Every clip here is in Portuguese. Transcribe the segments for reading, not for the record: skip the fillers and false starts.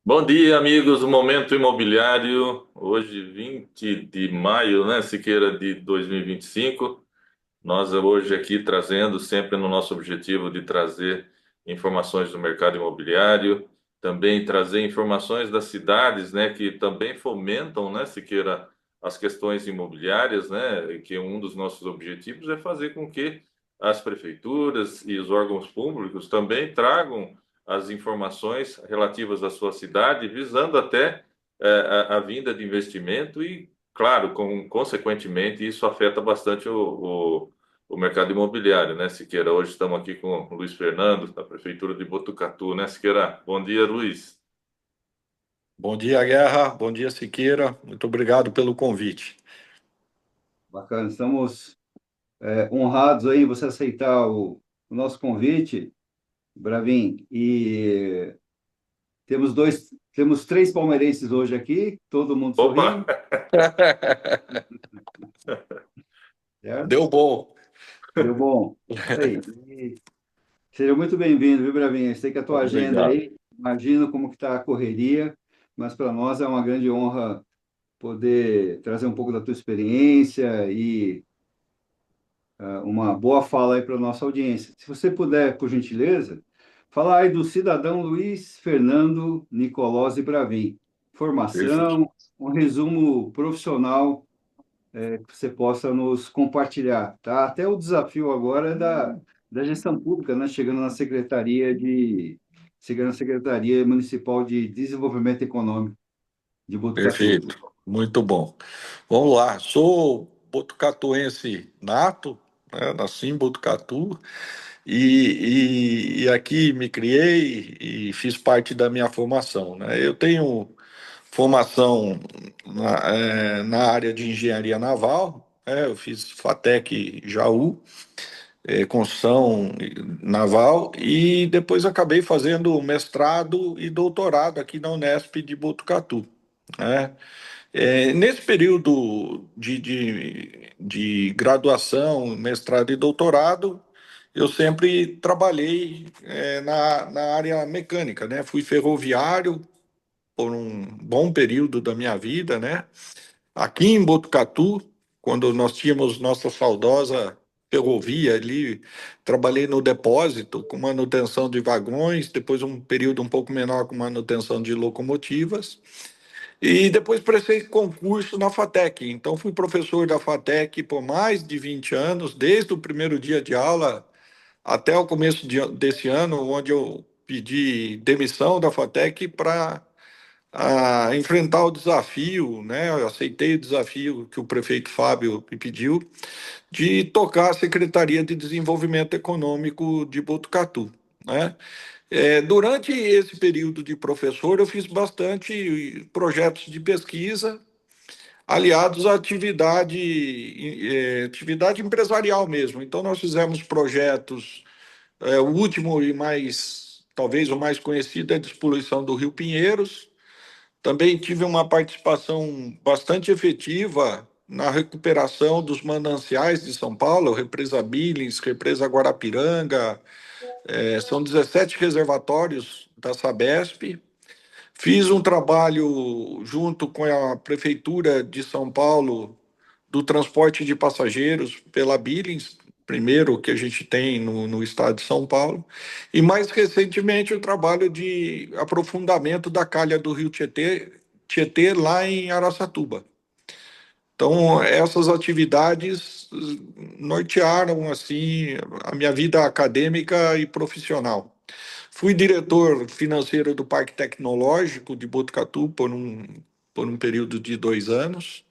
Bom dia, amigos do Momento Imobiliário. Hoje, 20 de maio, né, Siqueira, de 2025. Nós hoje aqui trazendo, sempre no nosso objetivo de trazer informações do mercado imobiliário, também trazer informações das cidades, né, que também fomentam, né, Siqueira, as questões imobiliárias, né, e que um dos nossos objetivos é fazer com que as prefeituras e os órgãos públicos também tragam as informações relativas à sua cidade, visando até a vinda de investimento e, claro, consequentemente, isso afeta bastante o mercado imobiliário, né, Siqueira? Hoje estamos aqui com o Luiz Fernando, da Prefeitura de Botucatu, né, Siqueira? Bom dia, Luiz. Bom dia, Guerra. Bom dia, Siqueira. Muito obrigado pelo convite. Bacana, estamos honrados aí em você aceitar o nosso convite, Bravin. E temos três palmeirenses hoje aqui, todo mundo Opa! sorrindo, certo? Deu bom. Deu bom. Isso aí. E seja muito bem-vindo, viu, Bravin? Eu sei que a tua agenda Obrigado. aí, imagino como que está a correria, mas para nós é uma grande honra poder trazer um pouco da tua experiência e uma boa fala aí para a nossa audiência. Se você puder, por gentileza, falar aí do cidadão Luiz Fernando Nicolosi Bravin. Perfeito. Formação, um resumo profissional que você possa nos compartilhar, tá? Até o desafio agora é da gestão pública, né? Chegando na Secretaria Municipal de Desenvolvimento Econômico de Botucatu. Perfeito. Muito bom. Vamos lá. Sou botucatuense nato, né? Nasci em Botucatu e aqui me criei e fiz parte da minha formação, né? Eu tenho formação na área de engenharia naval, né? Eu fiz FATEC Jaú, construção naval, e depois acabei fazendo mestrado e doutorado aqui na Unesp de Botucatu, né? Nesse período de graduação, mestrado e doutorado, eu sempre trabalhei na área mecânica, né? Fui ferroviário por um bom período da minha vida, né? Aqui em Botucatu, quando nós tínhamos nossa saudosa ferrovia ali, trabalhei no depósito com manutenção de vagões, depois um período um pouco menor com manutenção de locomotivas, e depois prestei concurso na FATEC. Então fui professor da FATEC por mais de 20 anos, desde o primeiro dia de aula até o começo desse ano, onde eu pedi demissão da FATEC para enfrentar o desafio, né? Eu aceitei o desafio que o prefeito Fábio me pediu de tocar a Secretaria de Desenvolvimento Econômico de Botucatu, né? Durante esse período de professor, eu fiz bastante projetos de pesquisa aliados à atividade empresarial mesmo. Então, nós fizemos projetos, o último e mais, talvez o mais conhecido é a despoluição do Rio Pinheiros. Também tive uma participação bastante efetiva na recuperação dos mananciais de São Paulo, Represa Billings, Represa Guarapiranga, são 17 reservatórios da Sabesp. Fiz um trabalho junto com a Prefeitura de São Paulo do transporte de passageiros pela Billings, primeiro que a gente tem no estado de São Paulo, e mais recentemente o trabalho de aprofundamento da calha do Rio Tietê lá em Araçatuba. Então, essas atividades nortearam assim a minha vida acadêmica e profissional. Fui diretor financeiro do Parque Tecnológico de Botucatu por um período de 2 anos.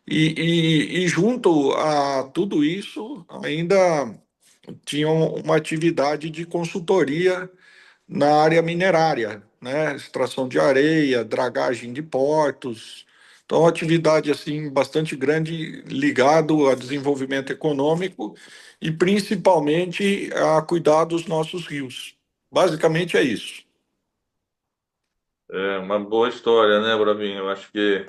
E junto a tudo isso, ainda tinha uma atividade de consultoria na área minerária, né? Extração de areia, dragagem de portos. Então, uma atividade assim bastante grande ligado a desenvolvimento econômico e principalmente a cuidar dos nossos rios. Basicamente é isso. É uma boa história, né, Bravinho? Eu acho que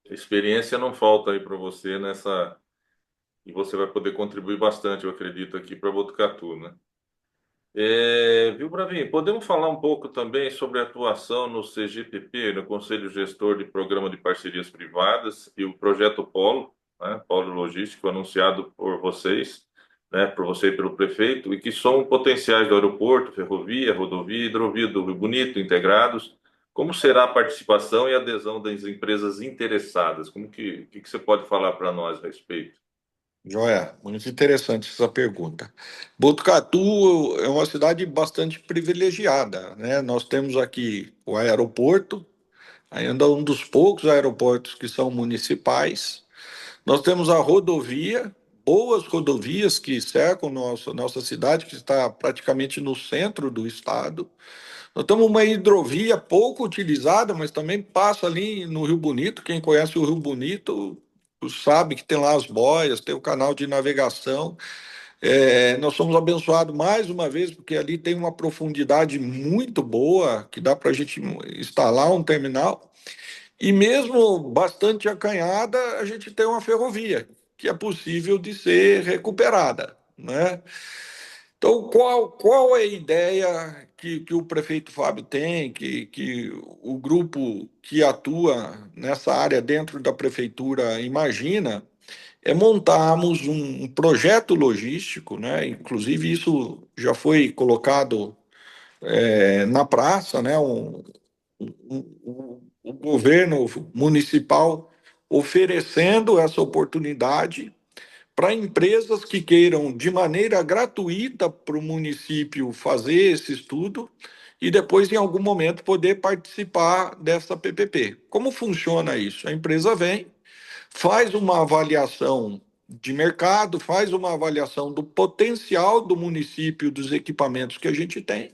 experiência não falta aí para você nessa. E você vai poder contribuir bastante, eu acredito, aqui para Botucatu, né? Viu, Bravin? Podemos falar um pouco também sobre a atuação no CGPP, no Conselho Gestor de Programa de Parcerias Privadas, e o projeto Polo, né, Polo Logístico, anunciado por vocês, né, por você e pelo prefeito, e que são potenciais do aeroporto, ferrovia, rodovia e hidrovia do Rio Bonito integrados. Como será a participação e adesão das empresas interessadas? Que você pode falar para nós a respeito? Joia, muito interessante essa pergunta. Botucatu é uma cidade bastante privilegiada, né? Nós temos aqui o aeroporto, ainda um dos poucos aeroportos que são municipais. Nós temos a rodovia, boas rodovias que cercam nossa cidade, que está praticamente no centro do estado. Nós temos uma hidrovia pouco utilizada, mas também passa ali no Rio Bonito. Quem conhece o Rio Bonito sabe que tem lá as boias, tem o canal de navegação. Nós somos abençoados mais uma vez, porque ali tem uma profundidade muito boa, que dá para a gente instalar um terminal. E mesmo bastante acanhada, a gente tem uma ferrovia, que é possível de ser recuperada, né? Então, qual é a ideia que o prefeito Fábio tem, que o grupo que atua nessa área dentro da prefeitura imagina, é montarmos um projeto logístico, né? Inclusive, isso já foi colocado na praça, né? O governo municipal oferecendo essa oportunidade para empresas que queiram, de maneira gratuita, para o município fazer esse estudo e depois, em algum momento, poder participar dessa PPP. Como funciona isso? A empresa vem, faz uma avaliação de mercado, faz uma avaliação do potencial do município, dos equipamentos que a gente tem,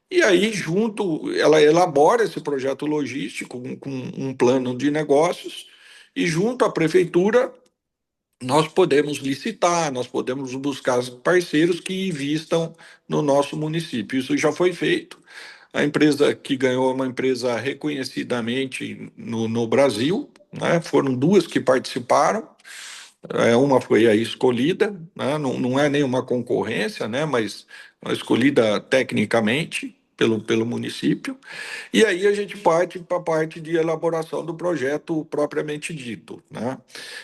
e aí, junto, ela elabora esse projeto logístico com um plano de negócios, e junto à prefeitura nós podemos licitar, nós podemos buscar parceiros que investam no nosso município. Isso já foi feito. A empresa que ganhou é uma empresa reconhecidamente no Brasil, né? Foram duas que participaram. Uma foi a escolhida, né? Não é nenhuma concorrência, né? Mas uma escolhida tecnicamente pelo município. E aí a gente parte para a parte de elaboração do projeto propriamente dito, né?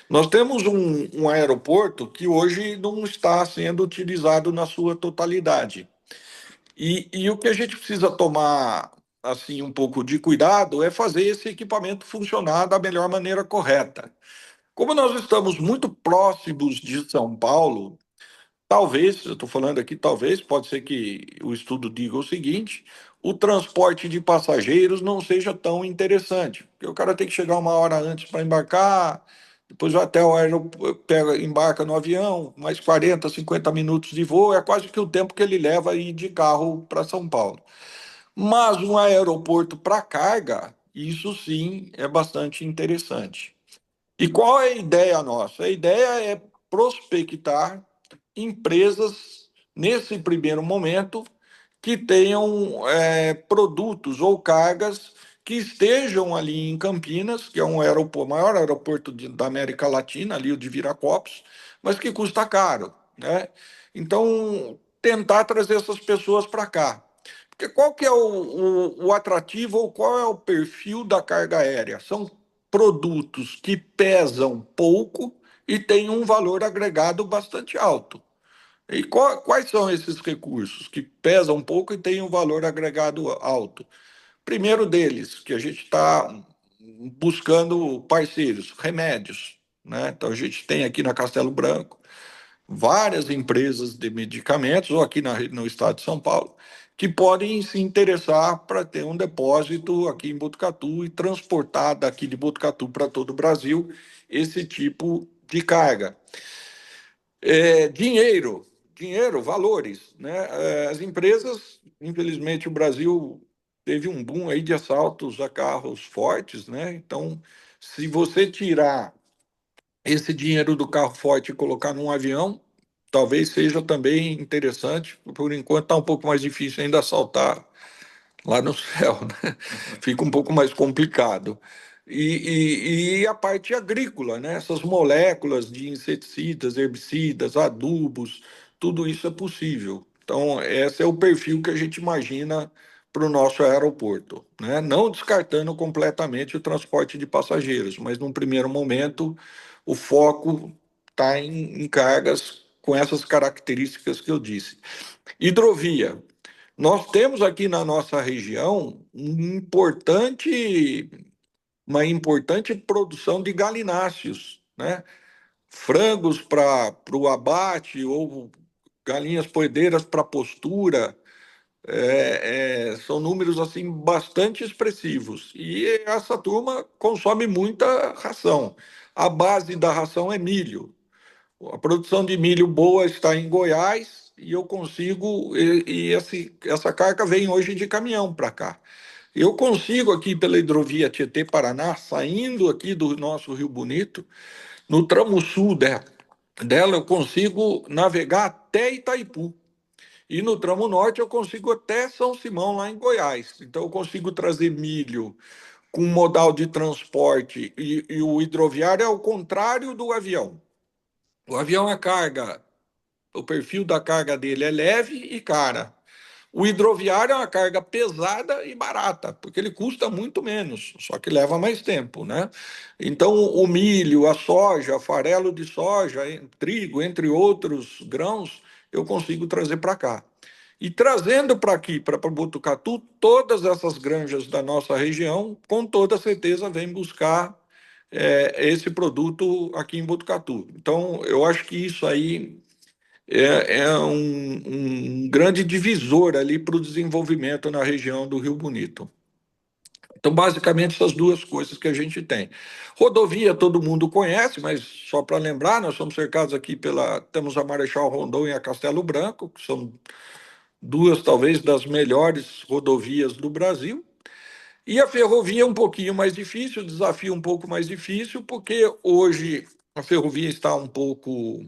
Nós temos um aeroporto que hoje não está sendo utilizado na sua totalidade. E o que a gente precisa tomar assim um pouco de cuidado é fazer esse equipamento funcionar da melhor maneira correta. Como nós estamos muito próximos de São Paulo, talvez, eu estou falando aqui, talvez, pode ser que o estudo diga o seguinte: o transporte de passageiros não seja tão interessante, porque o cara tem que chegar uma hora antes para embarcar, depois vai até o aeroporto, embarca no avião, mais 40, 50 minutos de voo, é quase que o tempo que ele leva a ir de carro para São Paulo. Mas um aeroporto para carga, isso sim é bastante interessante. E qual é a ideia nossa? A ideia é prospectar empresas, nesse primeiro momento, que tenham produtos ou cargas que estejam ali em Campinas, que é um aeroporto, maior aeroporto da América Latina, ali o de Viracopos, mas que custa caro, né? Então, tentar trazer essas pessoas para cá. Porque qual que é o atrativo ou qual é o perfil da carga aérea? São produtos que pesam pouco e têm um valor agregado bastante alto. E quais são esses recursos que pesam pouco e têm um valor agregado alto? Primeiro deles, que a gente está buscando parceiros, remédios, né? Então a gente tem aqui na Castelo Branco várias empresas de medicamentos, ou aqui no estado de São Paulo, que podem se interessar para ter um depósito aqui em Botucatu e transportar daqui de Botucatu para todo o Brasil esse tipo de carga. Dinheiro, valores, né? As empresas, infelizmente, o Brasil teve um boom aí de assaltos a carros fortes, né? Então, se você tirar esse dinheiro do carro forte e colocar num avião, talvez seja também interessante. Por enquanto está um pouco mais difícil ainda assaltar lá no céu, né? Fica um pouco mais complicado. E a parte agrícola, né? Essas moléculas de inseticidas, herbicidas, adubos, tudo isso é possível. Então, esse é o perfil que a gente imagina para o nosso aeroporto, né? Não descartando completamente o transporte de passageiros, mas num primeiro momento o foco está em cargas com essas características que eu disse. Hidrovia. Nós temos aqui na nossa região uma importante produção de galináceos, né? Frangos para o abate ou galinhas poedeiras para postura. São números assim bastante expressivos. E essa turma consome muita ração. A base da ração é milho. A produção de milho boa está em Goiás e eu consigo, essa carga vem hoje de caminhão para cá. Eu consigo aqui pela hidrovia Tietê-Paraná, saindo aqui do nosso Rio Bonito, no tramo sul dela eu consigo navegar até Itaipu. E no tramo norte eu consigo até São Simão, lá em Goiás. Então eu consigo trazer milho com modal de transporte e o hidroviário é o contrário do avião. O avião é carga, o perfil da carga dele é leve e cara. O hidroviário é uma carga pesada e barata, porque ele custa muito menos, só que leva mais tempo, né? Então, o milho, a soja, farelo de soja, trigo, entre outros grãos, eu consigo trazer para cá. E trazendo para aqui, para Botucatu, todas essas granjas da nossa região, com toda certeza, vêm buscar esse produto aqui em Botucatu. Então, eu acho que isso aí é um grande divisor ali para o desenvolvimento na região do Rio Bonito. Então, basicamente, essas duas coisas que a gente tem. Rodovia todo mundo conhece, mas só para lembrar, nós somos cercados aqui temos a Marechal Rondon e a Castelo Branco, que são duas, talvez, das melhores rodovias do Brasil. E a ferrovia é um pouquinho mais difícil, o desafio um pouco mais difícil, porque hoje a ferrovia está um pouco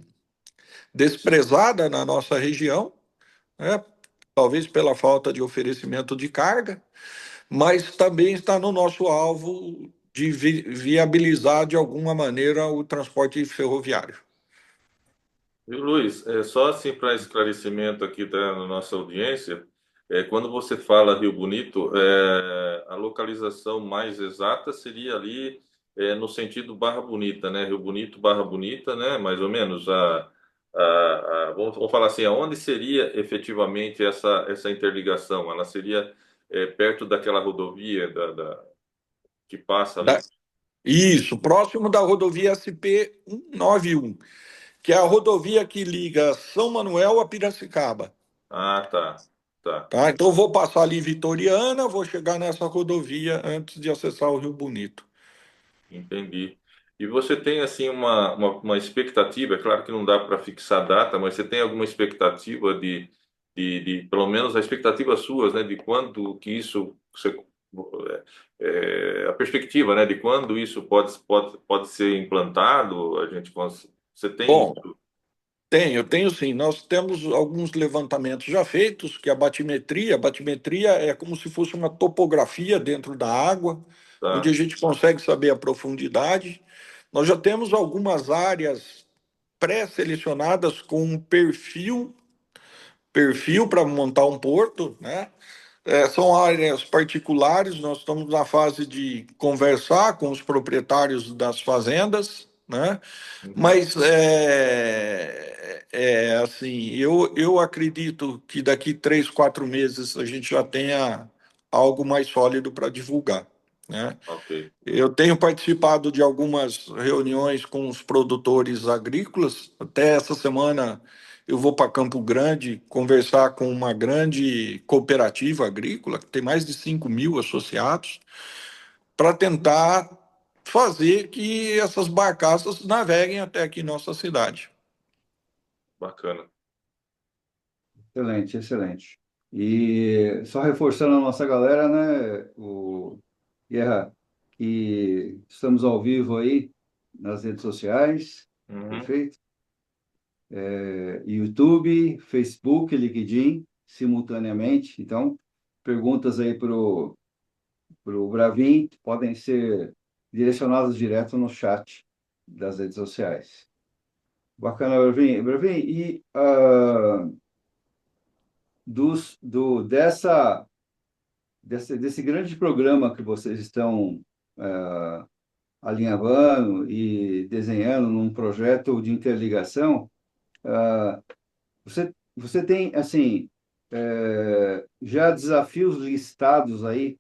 desprezada na nossa região, né? Talvez pela falta de oferecimento de carga, mas também está no nosso alvo de viabilizar de alguma maneira o transporte ferroviário. Viu, Luiz? Só assim para esclarecimento aqui da nossa audiência, quando você fala Rio Bonito, a localização mais exata seria ali no sentido Barra Bonita, né? Rio Bonito, Barra Bonita, né? Mais ou menos vamos falar assim, aonde seria efetivamente essa interligação? Ela seria perto daquela rodovia que passa Da- ali? Isso, próximo da rodovia SP 191, que é a rodovia que liga São Manuel a Piracicaba. Ah, tá, tá. Tá? Então eu vou passar ali Vitoriana, vou chegar nessa rodovia antes de acessar o Rio Bonito. Entendi. E você tem assim uma expectativa, é claro que não dá para fixar data, mas você tem alguma expectativa pelo menos a expectativa suas, né, de quando que isso a perspectiva, né, de quando isso pode ser implantado, você tem Bom, isso? tenho sim. Nós temos alguns levantamentos já feitos, que a batimetria é como se fosse uma topografia dentro da água, onde a Tá? gente consegue saber a profundidade. Nós já temos algumas áreas pré-selecionadas com um perfil para montar um porto, né? São áreas particulares, nós estamos na fase de conversar com os proprietários das fazendas, né? Uhum. Mas assim, eu acredito que daqui 3, 4 meses a gente já tenha algo mais sólido para divulgar, né? Ok. Eu tenho participado de algumas reuniões com os produtores agrícolas. Até essa semana eu vou para Campo Grande conversar com uma grande cooperativa agrícola, que tem mais de 5.000 associados, para tentar fazer que essas barcaças naveguem até aqui em nossa cidade. Bacana. Excelente, excelente. E só reforçando a nossa galera, né, o Guerra, que estamos ao vivo aí nas redes sociais, Uhum. perfeito? YouTube, Facebook, LinkedIn, simultaneamente. Então, perguntas aí pro Bravin podem ser direcionadas direto no chat das redes sociais. Bacana, Bravin. Bravin, e desse grande programa que vocês estão eh, alinhavando e desenhando num projeto de interligação, você tem, assim, já desafios listados aí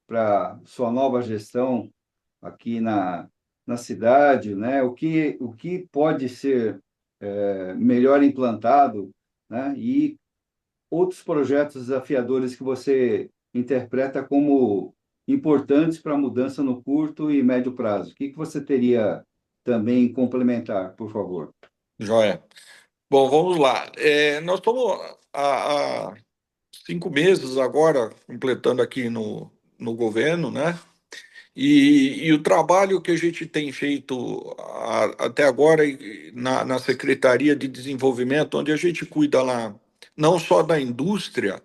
para sua nova gestão aqui na cidade, né? O que pode ser melhor implantado, né? E outros projetos desafiadores que você interpreta como importantes para a mudança no curto e médio prazo. O que que você teria também complementar, por favor? Joia. Bom, vamos lá. Nós estamos há 5 meses agora, completando aqui no governo, né? E o trabalho que a gente tem feito até agora na Secretaria de Desenvolvimento, onde a gente cuida lá não só da indústria,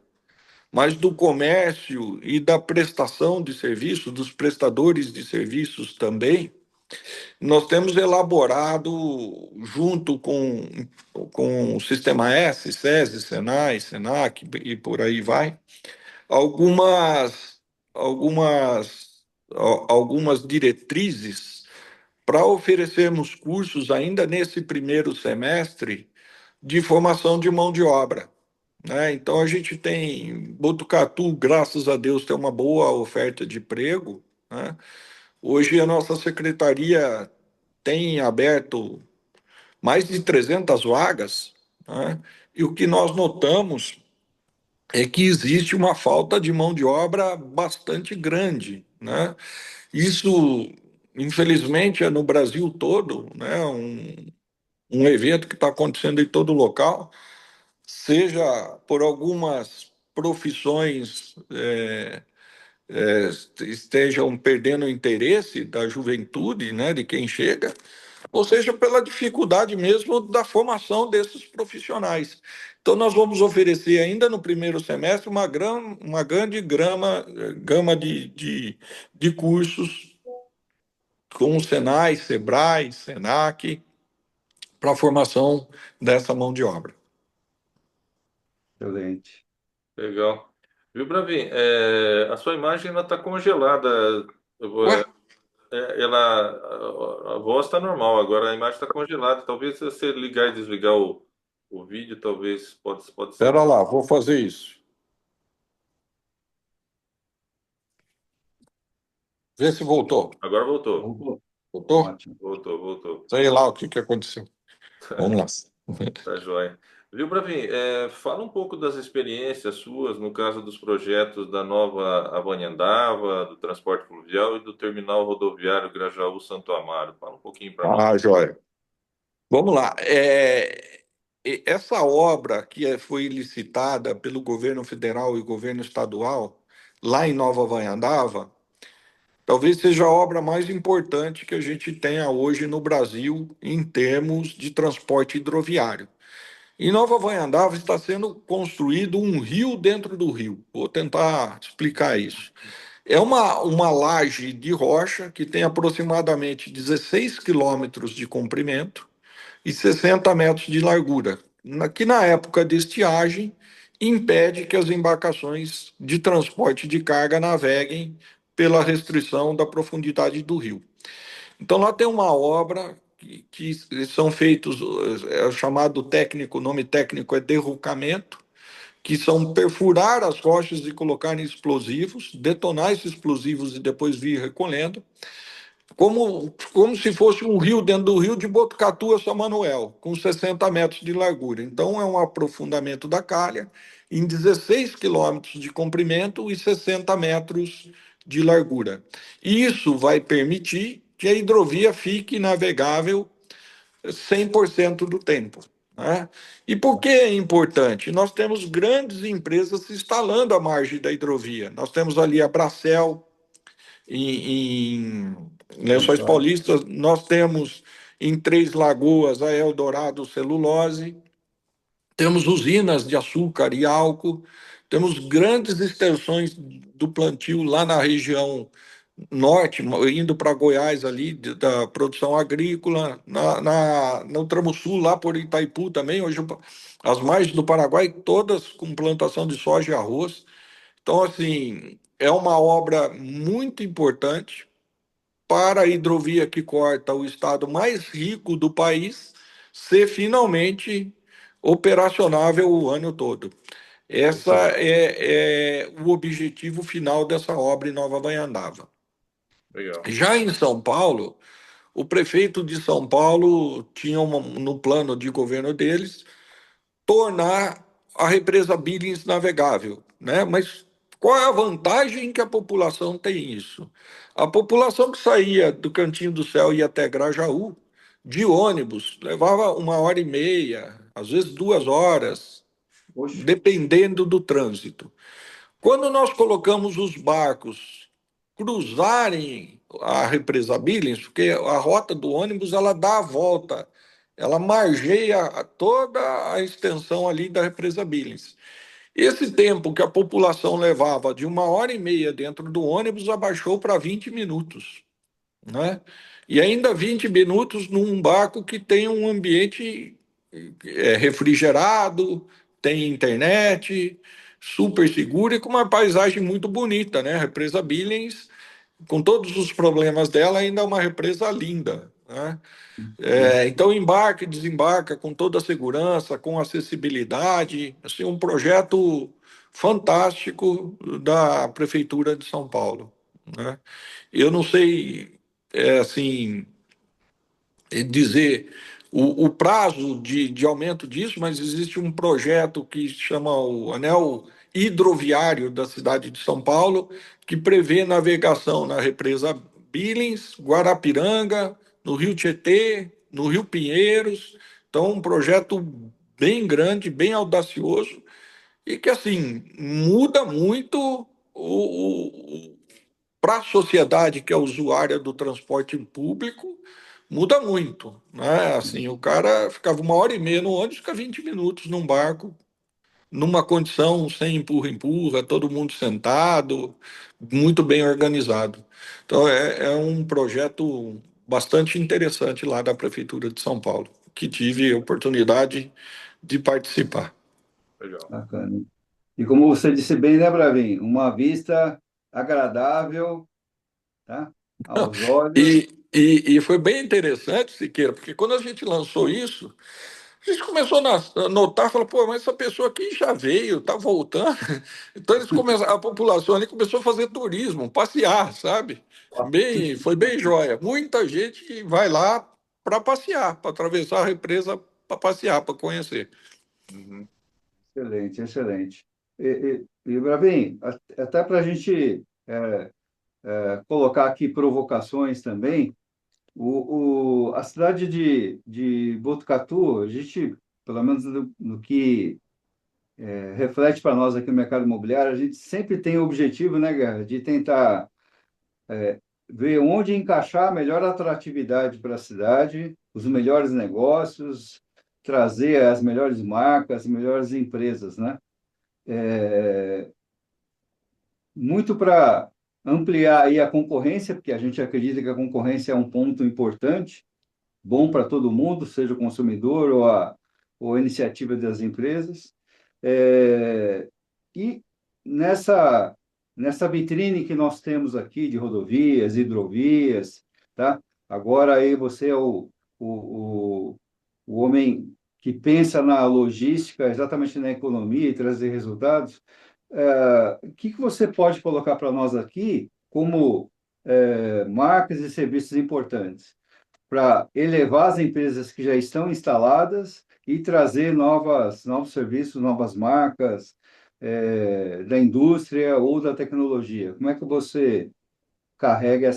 mas do comércio e da prestação de serviços, dos prestadores de serviços também, nós temos elaborado, junto com o Sistema S, SESI, Senai, Senac e por aí vai, algumas, algumas diretrizes para oferecermos cursos ainda nesse primeiro semestre de formação de mão de obra, né? Então a gente tem Botucatu, graças a Deus, tem uma boa oferta de emprego, né? Hoje a nossa secretaria tem aberto mais de 300 vagas, né? E o que nós notamos é que existe uma falta de mão de obra bastante grande, né? Isso, infelizmente, é no Brasil todo, né? Um evento que está acontecendo em todo local, seja por algumas profissões estejam perdendo o interesse da juventude, né, de quem chega, ou seja, pela dificuldade mesmo da formação desses profissionais. Então, nós vamos oferecer ainda no primeiro semestre uma grande gama de cursos com o Senai, Sebrae, Senac, para a formação dessa mão de obra. Excelente. Legal. Viu, Bravin? A sua imagem ela está congelada. Ué, A voz está normal, agora a imagem está congelada. Talvez se você ligar e desligar o vídeo, talvez pode ser. espera lá, vou fazer isso. Vê se voltou. Agora voltou. Voltou. Voltou? Ótimo. Voltou. Sei lá o que aconteceu. Vamos lá. Tá joia. Viu, Bravin? Fala um pouco das experiências suas, no caso dos projetos da nova Avanhandava, do transporte fluvial e do terminal rodoviário Grajaú-Santo Amaro. Fala um pouquinho para nós. Ah, joia. Vamos lá. Essa obra foi licitada pelo governo federal e governo estadual, lá em Nova Vanhandava, talvez seja a obra mais importante que a gente tenha hoje no Brasil em termos de transporte hidroviário. Em Nova Vanhandava está sendo construído um rio dentro do rio. Vou tentar explicar isso. É uma laje de rocha que tem aproximadamente 16 quilômetros de comprimento e 60 metros de largura, que na época de estiagem impede que as embarcações de transporte de carga naveguem pela restrição da profundidade do rio. Então lá tem uma obra que são feitos, é o chamado técnico, o nome técnico é derrocamento, que são perfurar as rochas e colocar em explosivos, detonar esses explosivos e depois vir recolhendo, como se fosse um rio dentro do rio de Botucatu a São Manuel, com 60 metros de largura. Então, é um aprofundamento da calha em 16 quilômetros de comprimento e 60 metros de largura. E isso vai permitir que a hidrovia fique navegável 100% do tempo, né? E por que é importante? Nós temos grandes empresas se instalando à margem da hidrovia. Nós temos ali a Bracel, em Lençóis Paulistas, nós temos em Três Lagoas a Eldorado Celulose, temos usinas de açúcar e álcool, temos grandes extensões do plantio lá na região norte, indo para Goiás ali, da produção agrícola, no tramo sul, lá por Itaipu também, hoje as margens do Paraguai, todas com plantação de soja e arroz. Então, assim, é uma obra muito importante para a hidrovia que corta o estado mais rico do país ser finalmente operacionável o ano todo. Essa Perfeito. é o objetivo final dessa obra em Nova Baiandava. Legal. Já em São Paulo, o prefeito de São Paulo tinha no plano de governo deles tornar a represa Billings navegável, né? Mas qual é a vantagem que a população tem isso? A população que saía do Cantinho do Céu e ia até Grajaú de ônibus levava 1 hora e meia, às vezes 2 horas, Poxa, dependendo do trânsito. Quando nós colocamos os barcos cruzarem a represa Billings, porque a rota do ônibus ela dá a volta, ela margeia toda a extensão ali da represa Billings. Esse tempo que a população levava de 1 hora e meia dentro do ônibus abaixou para 20 minutos, né? E ainda 20 minutos num barco que tem um ambiente refrigerado, tem internet, super seguro e com uma paisagem muito bonita, né? A represa Billings, com todos os problemas dela, ainda é uma represa linda, né? sim, Então embarca e desembarca com toda a segurança, com acessibilidade, assim, um projeto fantástico da Prefeitura de São Paulo, né? Eu não sei, assim, dizer o prazo de aumento disso, mas existe um projeto que chama o Anel Hidroviário da cidade de São Paulo, que prevê navegação na represa Billings, Guarapiranga, no Rio Tietê, no Rio Pinheiros. Então, um projeto bem grande, bem audacioso, e que, assim, muda muito para a sociedade que é usuária do transporte público, muda muito, né? Assim, o cara ficava 1 hora e meia no ônibus, fica 20 minutos num barco, numa condição sem empurra-empurra, todo mundo sentado, muito bem organizado. Então, é um projeto bastante interessante lá da Prefeitura de São Paulo, que tive a oportunidade de participar. Legal. bacana. E como você disse bem, né, Bravin? Uma vista agradável, tá? Aos olhos. E foi bem interessante, Siqueira, porque quando a gente lançou isso, a gente começou a notar, falou, pô, mas essa pessoa aqui já veio, tá voltando. Então eles começaram, a população ali começou a fazer turismo, passear, sabe? Foi bem joia. Muita gente que vai lá para passear, para atravessar a represa para passear, para conhecer. Uhum. Excelente, excelente. Bravin, até para a gente colocar aqui provocações também, a cidade de Botucatu, a gente, pelo menos no que reflete para nós aqui no mercado imobiliário, a gente sempre tem o objetivo, né, Guerra, de tentar ver onde encaixar a melhor atratividade para a cidade, os melhores negócios, trazer as melhores marcas, as melhores empresas, né? Muito para ampliar aí a concorrência, porque a gente acredita que a concorrência é um ponto importante, bom para todo mundo, seja o consumidor ou a iniciativa das empresas. É, e nessa vitrine que nós temos aqui de rodovias, hidrovias, tá? Agora aí você é o homem que pensa na logística, exatamente na economia e trazer resultados. O que você pode colocar para nós aqui como marcas e serviços importantes para elevar as empresas que já estão instaladas e trazer novos serviços, novas marcas da indústria ou da tecnologia? Como é que você carrega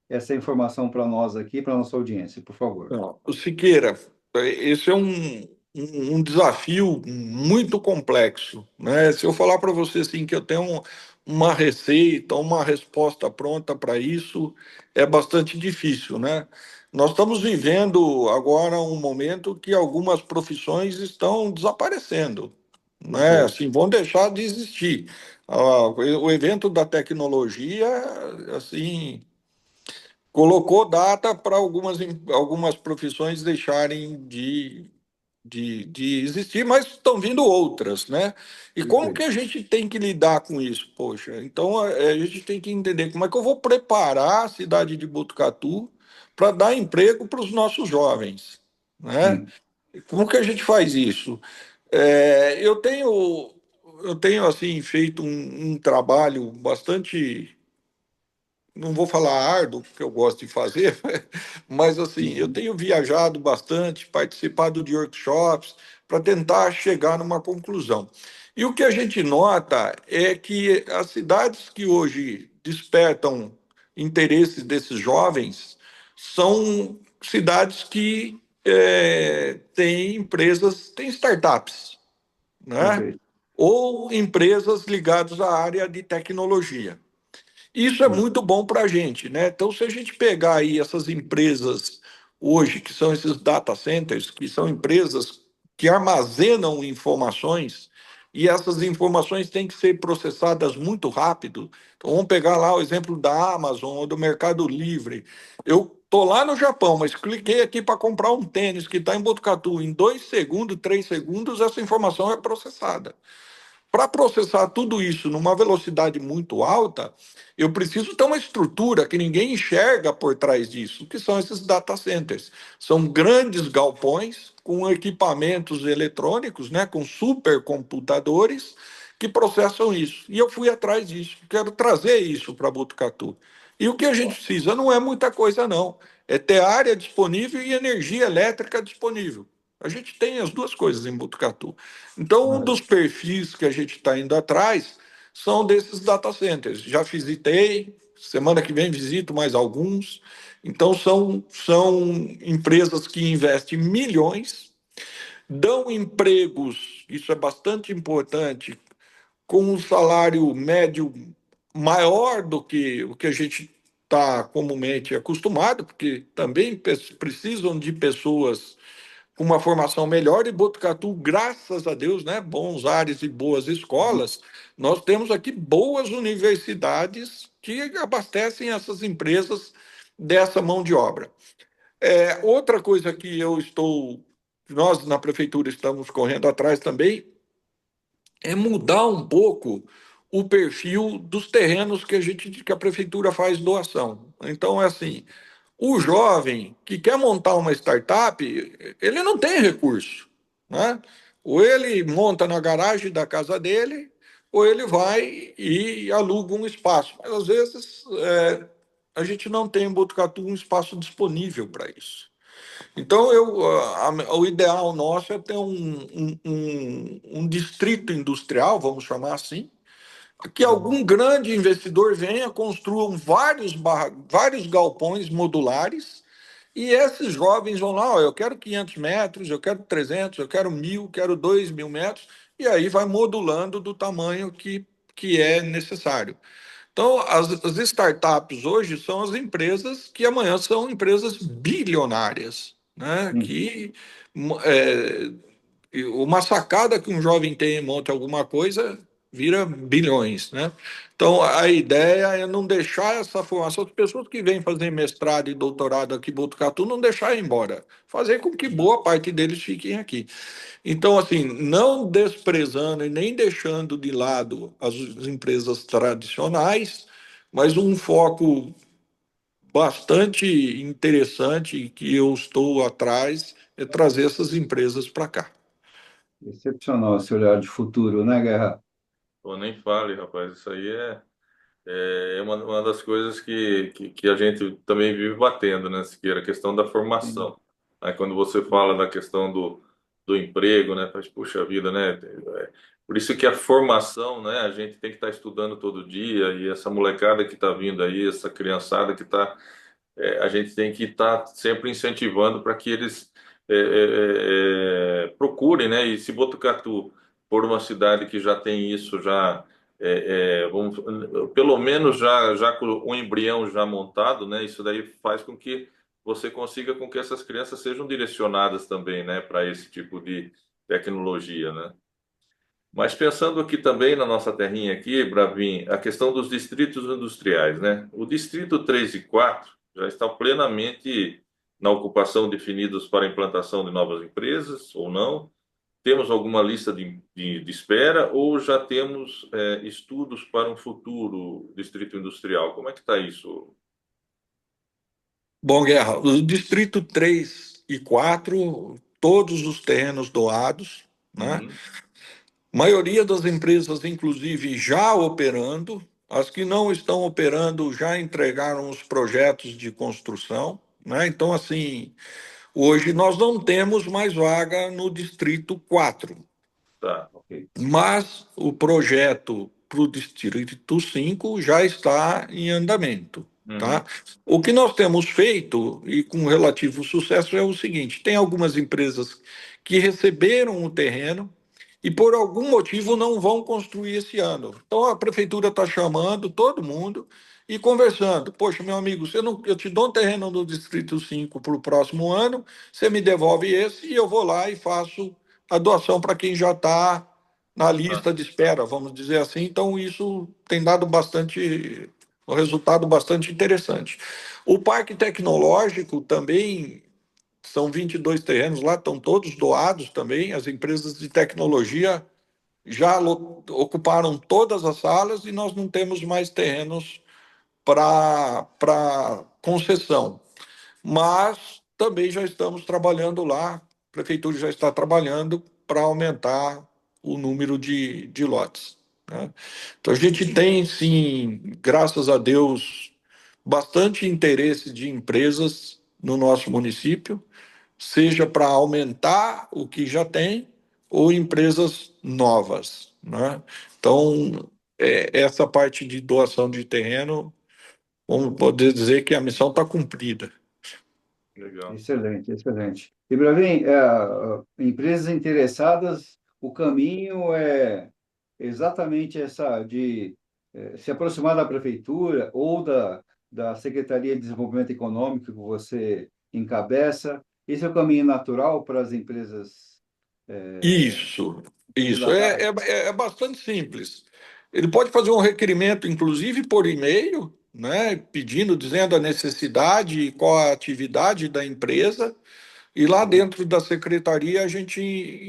essa informação para nós aqui, para a nossa audiência, por favor? Não, o Siqueira, esse é um desafio muito complexo, né? Se eu falar para você assim que eu tenho uma receita, uma resposta pronta para isso, é bastante difícil, né? Nós estamos vivendo agora um momento que algumas profissões estão desaparecendo, né? Perfeito. Assim, vão deixar de existir. O evento da tecnologia, assim, colocou data para algumas profissões deixarem de existir, mas estão vindo outras, né? E como que Perfeito. a gente tem que lidar com isso? Poxa, então a gente tem que entender como é que eu vou preparar a cidade de Botucatu para dar emprego para os nossos jovens, né? Sim. Como que a gente faz isso? Eu tenho assim feito um trabalho bastante, não vou falar árduo, porque eu gosto de fazer, mas assim, eu Uhum. tenho viajado bastante, participado de workshops para tentar chegar numa conclusão. E o que a gente nota é que as cidades que hoje despertam interesses desses jovens são cidades que têm empresas, têm startups, né? Perfeito. Ou empresas ligadas à área de tecnologia. Isso é Sim. muito bom para a gente, né? Então, se a gente pegar aí essas empresas hoje, que são esses data centers, que são empresas que armazenam informações, e essas informações têm que ser processadas muito rápido. Então, vamos pegar lá o exemplo da Amazon ou do Mercado Livre. Eu estou lá no Japão, mas cliquei aqui para comprar um tênis que está em Botucatu. Em 2 segundos, 3 segundos, essa informação é processada. Para processar tudo isso numa velocidade muito alta, eu preciso ter uma estrutura que ninguém enxerga por trás disso, que são esses data centers. São grandes galpões com equipamentos eletrônicos, né, com supercomputadores que processam isso. E eu fui atrás disso, quero trazer isso para Botucatu. E o que a gente precisa não é muita coisa, não. É ter área disponível e energia elétrica disponível. A gente tem as duas coisas em Botucatu. Então, um dos Maravilha. perfis que a gente está indo atrás são desses data centers. Já visitei, semana que vem visito mais alguns. Então, são empresas que investem milhões, dão empregos, isso é bastante importante, com um salário médio maior do que o que a gente está comumente acostumado, porque também precisam de pessoas com uma formação melhor, e Botucatu, graças a Deus, né, bons ares e boas escolas, nós temos aqui boas universidades que abastecem essas empresas dessa mão de obra. Outra coisa que nós na prefeitura estamos correndo atrás também, é mudar um pouco o perfil dos terrenos que a prefeitura faz doação. Então, é assim, o jovem que quer montar uma startup, ele não tem recurso, né? Ou ele monta na garagem da casa dele, ou ele vai e aluga um espaço. Mas às vezes a gente não tem em Botucatu um espaço disponível para isso. Então, o ideal nosso é ter um distrito industrial, vamos chamar assim, que algum grande investidor venha, construam vários galpões modulares, e esses jovens vão lá, ó, eu quero 500 metros, eu quero 300, eu quero 1.000, quero 2.000 metros, e aí vai modulando do tamanho que é necessário. Então, as startups hoje são as empresas que amanhã são empresas bilionárias, né? Sim. Que é, uma sacada que um jovem tem e monta alguma coisa vira bilhões, né? Então, a ideia é não deixar essa formação, as pessoas que vêm fazer mestrado e doutorado aqui em Botucatu, não deixar ir embora, fazer com que boa parte deles fiquem aqui. Então, assim, não desprezando e nem deixando de lado as empresas tradicionais, mas um foco bastante interessante que eu estou atrás é trazer essas empresas para cá. Excepcional esse olhar de futuro, né, Guerra? Pô, nem fale, rapaz, isso aí é uma das coisas que a gente também vive batendo, né, Siqueira? A questão da Sim. formação. Aí quando você fala da questão do emprego, né, faz, puxa vida, né? Por isso que a formação, né, a gente tem que estar estudando todo dia, e essa molecada que está vindo aí, essa criançada que está, a gente tem que estar sempre incentivando para que eles procurem, né? E se Botucatu for uma cidade que já tem isso, já vamos, pelo menos já com o embrião já montado, né? Isso daí faz com que você consiga com que essas crianças sejam direcionadas também, né, para esse tipo de tecnologia, né? Mas pensando aqui também na nossa terrinha aqui, Bravin, a questão dos distritos industriais, né? O distrito 3 e 4 já está plenamente na ocupação definidos para a implantação de novas empresas ou não? Temos alguma lista de espera ou já temos estudos para um futuro distrito industrial? Como é que está isso? Bom, Guerra, o Distrito 3 e 4, todos os terrenos doados, né? Uhum, Maioria das empresas, inclusive, já operando. As que não estão operando já entregaram os projetos de construção, né? Então, assim, hoje nós não temos mais vaga no Distrito 4. tá. Ok. Mas o projeto para o Distrito 5 já está em andamento, tá? Uhum, O que nós temos feito, e com relativo sucesso, é o seguinte: tem algumas empresas que receberam o terreno e por algum motivo não vão construir esse ano. Então a prefeitura está chamando todo mundo e conversando. Poxa, meu amigo, você não, eu te dou um terreno no Distrito 5 para o próximo ano, você me devolve esse e eu vou lá e faço a doação para quem já está na tá. lista de espera, vamos dizer assim. Então, isso tem dado bastante, um resultado bastante interessante. O Parque Tecnológico também, são 22 terrenos lá, estão todos doados também. As empresas de tecnologia já ocuparam todas as salas e nós não temos mais terrenos para concessão. Mas também já estamos trabalhando lá, a prefeitura já está trabalhando para aumentar o número de lotes, né? Então a gente tem, sim, graças a Deus, bastante interesse de empresas no nosso município, seja para aumentar o que já tem ou empresas novas, né? Então, essa parte de doação de terreno, vamos poder dizer que a missão está cumprida. Legal. Excelente, excelente. E, Bravin, empresas interessadas, o caminho é exatamente essa de se aproximar da prefeitura ou da Secretaria de Desenvolvimento Econômico que você encabeça. Esse é o caminho natural para as empresas Isso, isso. candidatarem. É bastante simples. Ele pode fazer um requerimento, inclusive por e-mail, né, pedindo, dizendo a necessidade e qual a atividade da empresa, e lá dentro da secretaria a gente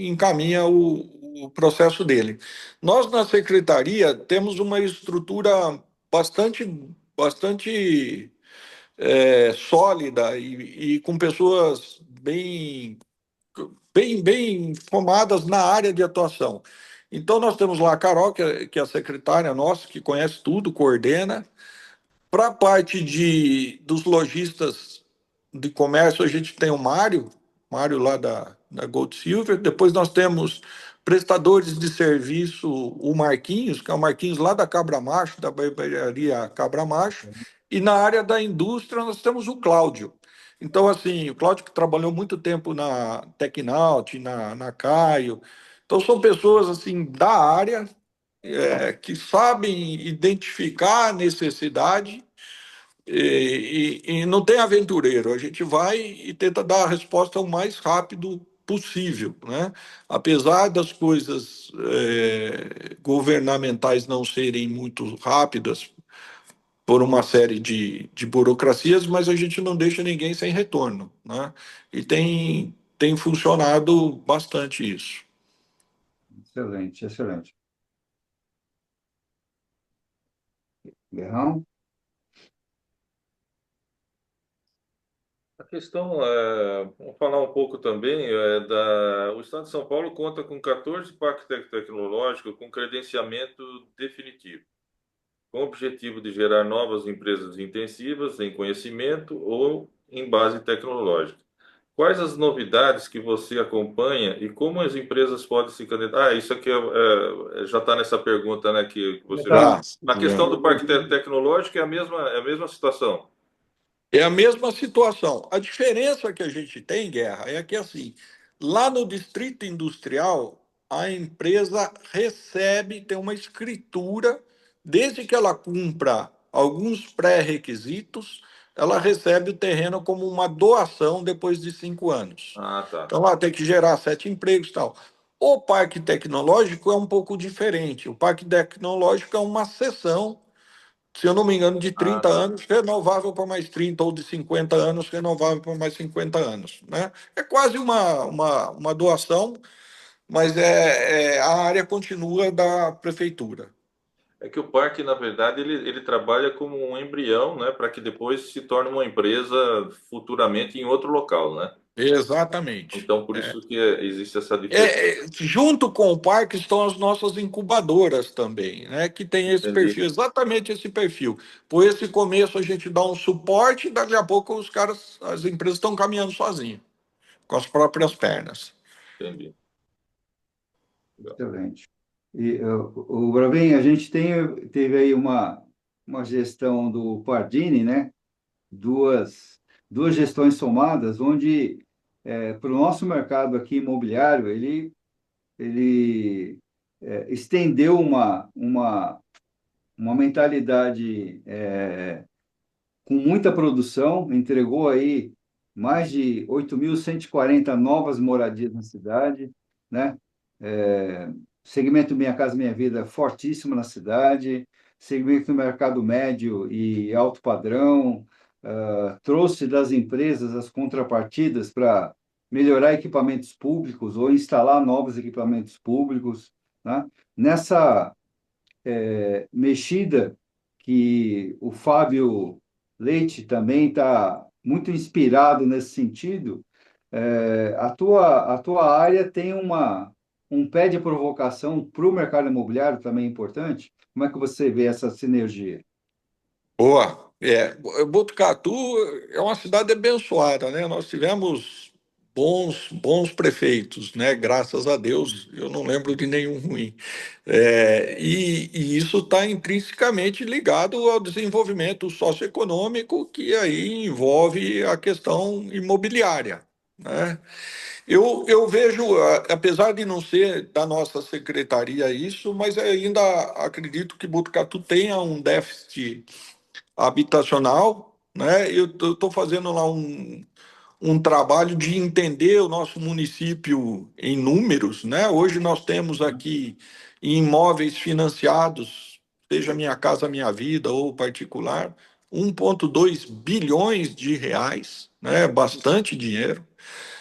encaminha o processo dele. Nós, na secretaria, temos uma estrutura bastante sólida e com pessoas bem formadas na área de atuação. Então, nós temos lá a Carol, que é a secretária nossa, que conhece tudo, coordena. Para a parte dos lojistas de comércio, a gente tem o Mário lá da Gold Silver. Depois nós temos prestadores de serviço, o Marquinhos, que é o Marquinhos lá da Cabra Macho, da barbearia Cabra Macho. E na área da indústria nós temos o Cláudio. Então, assim, o Cláudio que trabalhou muito tempo na Tecnaut, na Caio. Então, são pessoas, assim, da área, que sabem identificar a necessidade e não tem aventureiro. A gente vai e tenta dar a resposta o mais rápido possível, né? Apesar das coisas governamentais não serem muito rápidas por uma série de burocracias, mas a gente não deixa ninguém sem retorno, né? E tem funcionado bastante isso. Excelente, excelente. Guerrão? A questão vamos falar um pouco também o Estado de São Paulo conta com 14 parques tecnológicos com credenciamento definitivo, com o objetivo de gerar novas empresas intensivas em conhecimento ou em base tecnológica. Quais as novidades que você acompanha e como as empresas podem se candidatar? Ah, isso aqui já está nessa pergunta, né, que você já... Tá. Na questão do parque tecnológico é a mesma situação. É a mesma situação. A diferença que a gente tem, Guerra, é que assim, lá no distrito industrial, a empresa recebe, tem uma escritura, desde que ela cumpra alguns pré-requisitos, ela recebe o terreno como uma doação depois de 5 anos. Ah, tá. Então, lá tem que gerar 7 empregos e tal. O parque tecnológico é um pouco diferente. O parque tecnológico é uma seção, se eu não me engano, de Ah, 30 anos, renovável por mais 30, ou de 50 anos, renovável por mais 50 anos, né? É quase uma doação, mas a área continua da prefeitura. é que o parque, na verdade, ele trabalha como um embrião, né, para que depois se torne uma empresa futuramente em outro local, né? Exatamente. Então, por isso que existe essa diferença. Junto com o parque estão as nossas incubadoras também, né? Que tem esse Entendi, perfil, exatamente esse perfil. Por esse começo a gente dá um suporte, e daqui a pouco as empresas estão caminhando sozinhas, com as próprias pernas. entendi. Legal. Excelente. E, o Bravin, a gente teve aí uma gestão do Pardini, né? Duas, duas gestões somadas, onde, para o nosso mercado aqui imobiliário, ele estendeu uma mentalidade com muita produção, entregou aí mais de 8.140 novas moradias na cidade, né? É, segmento Minha Casa Minha Vida fortíssimo na cidade, segmento do mercado médio e alto padrão, trouxe das empresas as contrapartidas para melhorar equipamentos públicos ou instalar novos equipamentos públicos, né? Nessa mexida que o Fábio Leite também está muito inspirado nesse sentido. A tua área tem um pé de provocação para o mercado imobiliário também importante. Como é que você vê essa sinergia? Boa. Botucatu é uma cidade abençoada, né? Nós tivemos bons prefeitos, né? Graças a Deus, eu não lembro de nenhum ruim. E isso está intrinsecamente ligado ao desenvolvimento socioeconômico que aí envolve a questão imobiliária, né? Eu vejo, apesar de não ser da nossa secretaria isso, mas ainda acredito que Botucatu tenha um déficit habitacional, né? Eu estou fazendo lá um trabalho de entender o nosso município em números, né? Hoje nós temos aqui imóveis financiados, seja Minha Casa Minha Vida ou particular, 1,2 bilhões de reais, né? Bastante dinheiro.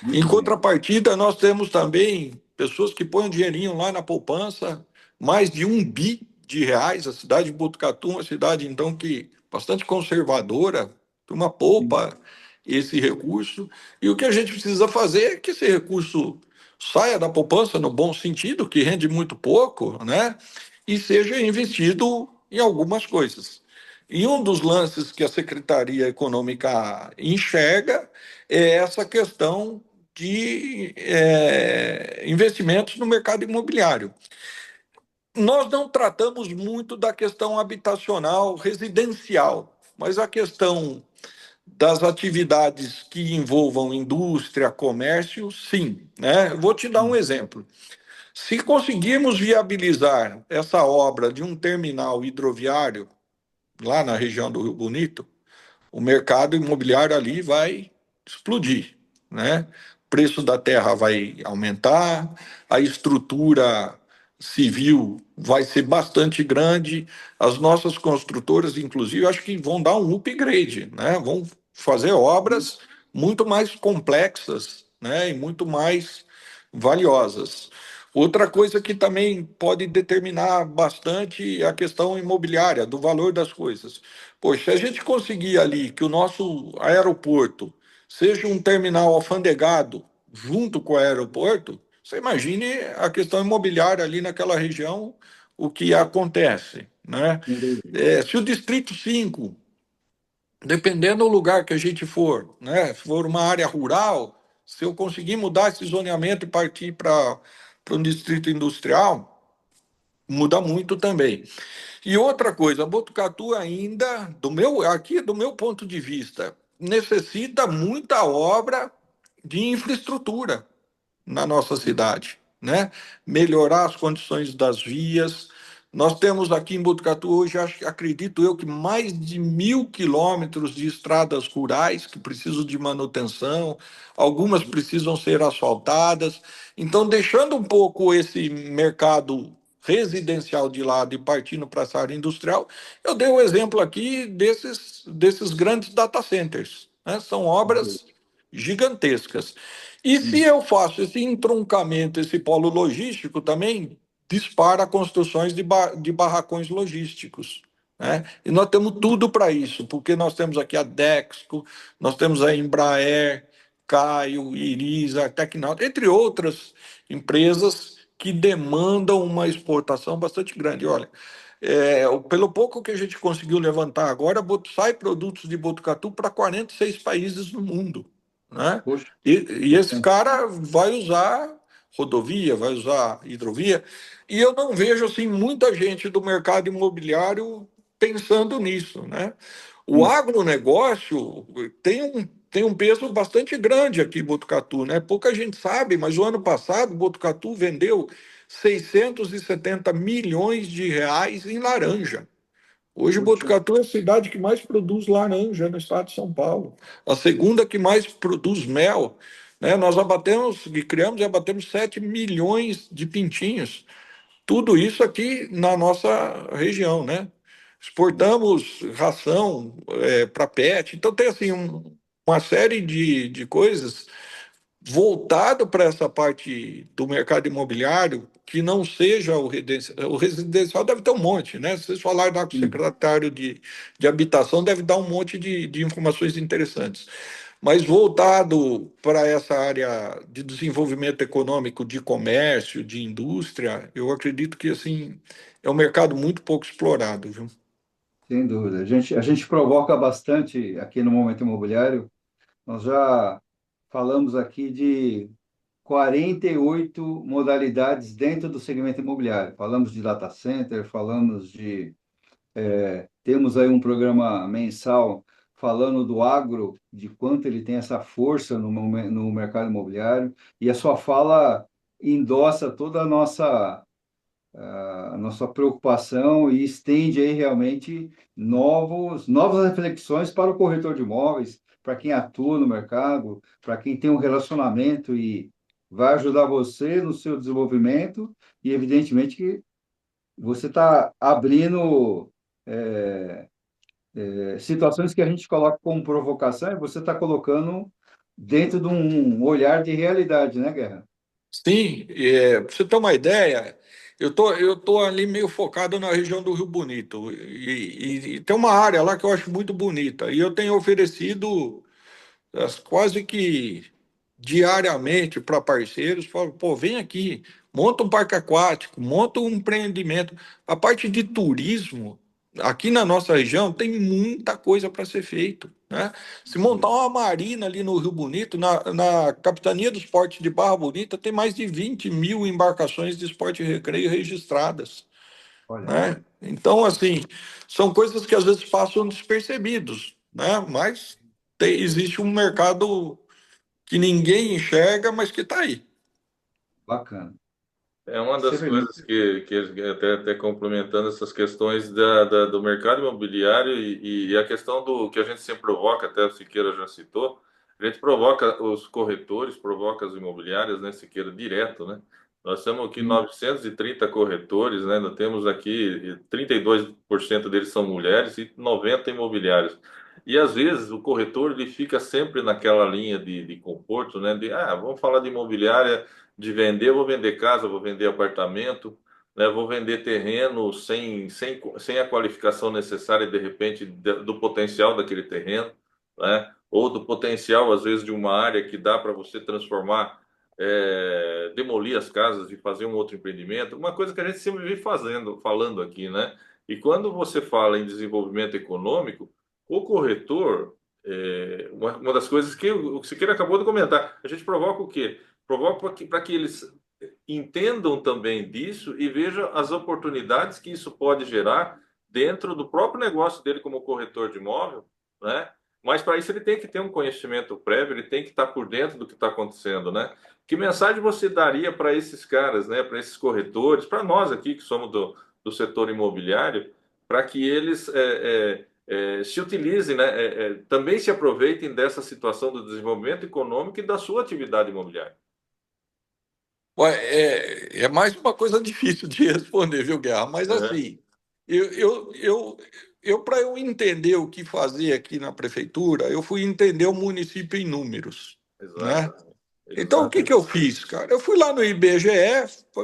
Em Muito dinheiro. contrapartida, nós temos também pessoas que põem um dinheirinho lá na poupança, mais de 1 bi de reais. A cidade de Botucatu, uma cidade, então, que bastante conservadora, uma poupa esse recurso. E o que a gente precisa fazer é que esse recurso saia da poupança no bom sentido, que rende muito pouco, né? E seja investido em algumas coisas. E um dos lances que a Secretaria Econômica enxerga é essa questão de investimentos no mercado imobiliário. Nós não tratamos muito da questão habitacional residencial, mas a questão das atividades que envolvam indústria, comércio, sim, né? Vou te dar um exemplo. Se conseguirmos viabilizar essa obra de um terminal hidroviário lá na região do Rio Bonito, o mercado imobiliário ali vai explodir, né? O preço da terra vai aumentar, a estrutura civil vai ser bastante grande, as nossas construtoras, inclusive, acho que vão dar um upgrade, né? Vão fazer obras muito mais complexas, né? E muito mais valiosas. Outra coisa que também pode determinar bastante é a questão imobiliária, do valor das coisas. Poxa, se a gente conseguir ali que o nosso aeroporto seja um terminal alfandegado junto com o aeroporto, você imagine a questão imobiliária ali naquela região, o que acontece, né? Se o Distrito 5, dependendo do lugar que a gente for, né? Se for uma área rural, se eu conseguir mudar esse zoneamento e partir para um distrito industrial, muda muito também. E outra coisa, Botucatu ainda, do meu ponto de vista, necessita muita obra de infraestrutura na nossa cidade, né? Melhorar as condições das vias. Nós temos aqui em Botucatu hoje, acredito eu, que mais de 1.000 quilômetros de estradas rurais que precisam de manutenção, algumas precisam ser asfaltadas. Então, deixando um pouco esse mercado residencial de lado e partindo para essa área industrial, eu dei o exemplo aqui desses grandes data centers, né? São obras gigantescas. E se Uhum. eu faço esse entroncamento, esse polo logístico também, dispara construções de barracões logísticos, né? E nós temos tudo para isso, porque nós temos aqui a Dexco, nós temos a Embraer, Caio, Irisa, Tecnal, entre outras empresas que demandam uma exportação bastante grande. Olha, pelo pouco que a gente conseguiu levantar agora, sai produtos de Botucatu para 46 países no mundo, né? Poxa, E esse bastante. cara vai usar rodovia, vai usar hidrovia, e eu não vejo assim muita gente do mercado imobiliário pensando nisso, né? O Sim. agronegócio tem um peso bastante grande aqui em Botucatu, né? Pouca gente sabe, mas o ano passado Botucatu vendeu 670 milhões de reais em laranja. Hoje, Poxa, Botucatu é a cidade que mais produz laranja no estado de São Paulo. A segunda que mais produz mel. Né? Nós abatemos e criamos e abatemos 7 milhões de pintinhos. Tudo isso aqui na nossa região, né? Exportamos ração para pet. Então, tem assim uma série de coisas voltado para essa parte do mercado imobiliário que não seja o residencial. O residencial deve ter um monte, né? Se vocês falarem lá com o sim. secretário de habitação, deve dar um monte de informações interessantes. Mas voltado para essa área de desenvolvimento econômico, de comércio, de indústria, eu acredito que assim é um mercado muito pouco explorado, viu? Sem dúvida. A gente provoca bastante aqui no Momento Imobiliário. Nós já falamos aqui de 48 modalidades dentro do segmento imobiliário. Falamos de data center, falamos de. Temos aí um programa mensal falando do agro, de quanto ele tem essa força no mercado imobiliário, e a sua fala endossa toda a nossa preocupação e estende aí realmente novas reflexões para o corretor de imóveis, para quem atua no mercado, para quem tem um relacionamento e vai ajudar você no seu desenvolvimento e, evidentemente, que você está abrindo situações que a gente coloca como provocação e você está colocando dentro de um olhar de realidade, né, Guerra? Sim, para você ter uma ideia, eu tô ali meio focado na região do Rio Bonito e tem uma área lá que eu acho muito bonita e eu tenho oferecido quase que diariamente para parceiros, falo, pô, vem aqui, monta um parque aquático, monta um empreendimento. A parte de turismo, aqui na nossa região, tem muita coisa para ser feito, né? Se montar uma marina ali no Rio Bonito, na Capitania dos Portos de Barra Bonita, tem mais de 20 mil embarcações de esporte e recreio registradas, Olha, né? Então, assim, são coisas que às vezes passam despercebidos, né? Mas existe um mercado que ninguém enxerga, mas que está aí. bacana. É uma das Excelente. coisas que até complementando essas questões do mercado imobiliário e a questão do que a gente sempre provoca, até o Siqueira já citou, a gente provoca os corretores, provoca as imobiliárias, né, Siqueira, direto, né? Nós temos aqui Sim, 930 corretores, né? Nós temos aqui e 32% deles são mulheres e 90 imobiliários. E às vezes o corretor ele fica sempre naquela linha de conforto, né? Vamos falar de imobiliária de vender, eu vou vender casa, vou vender apartamento, né? Vou vender terreno sem a qualificação necessária, de repente, do potencial daquele terreno, né? Ou do potencial, às vezes, de uma área que dá para você transformar, demolir as casas e fazer um outro empreendimento, uma coisa que a gente sempre vem falando aqui, né? E quando você fala em desenvolvimento econômico, o corretor, uma das coisas que o Siqueira acabou de comentar, a gente provoca o quê? Provoca para que eles entendam também disso e vejam as oportunidades que isso pode gerar dentro do próprio negócio dele como corretor de imóvel, né? Mas para isso ele tem que ter um conhecimento prévio, ele tem que estar por dentro do que está acontecendo, né? Que mensagem você daria para esses caras, né? Para esses corretores, para nós aqui que somos do setor imobiliário para que eles se utilizem, né, também se aproveitem dessa situação do desenvolvimento econômico e da sua atividade imobiliária. Ué, é mais uma coisa difícil de responder, viu, Guerra? Mas Uhum. assim, para eu entender o que fazer aqui na prefeitura, eu fui entender o município em números, né? Exatamente. Então, o que que Exatamente. eu fiz, cara? Eu fui lá no IBGE,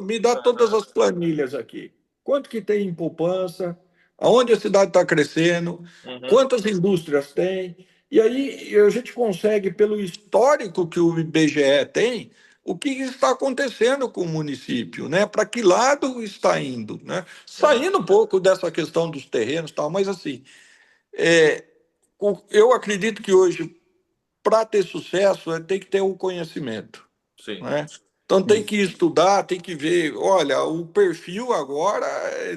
me dá todas Uhum. as planilhas aqui. Quanto que tem em poupança, aonde a cidade está crescendo, Uhum. quantas indústrias tem. E aí a gente consegue, pelo histórico que o IBGE tem, o que está acontecendo com o município, né? Para que lado está indo, né? Uhum. Saindo um pouco dessa questão dos terrenos e tal, mas assim, é, eu acredito que hoje, para ter sucesso, tem que ter o conhecimento, Sim. né? Então tem Isso. que estudar, tem que ver. Olha, o perfil agora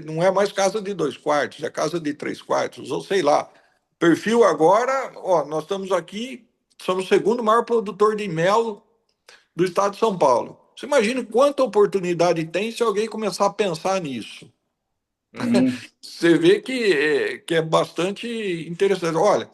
não é mais casa de 2 quartos, é casa de 3 quartos, ou sei lá. Perfil agora, ó, nós estamos aqui, somos o segundo maior produtor de mel do estado de São Paulo. Você imagina quanta oportunidade tem se alguém começar a pensar nisso. Uhum. Você vê que é bastante interessante. Olha,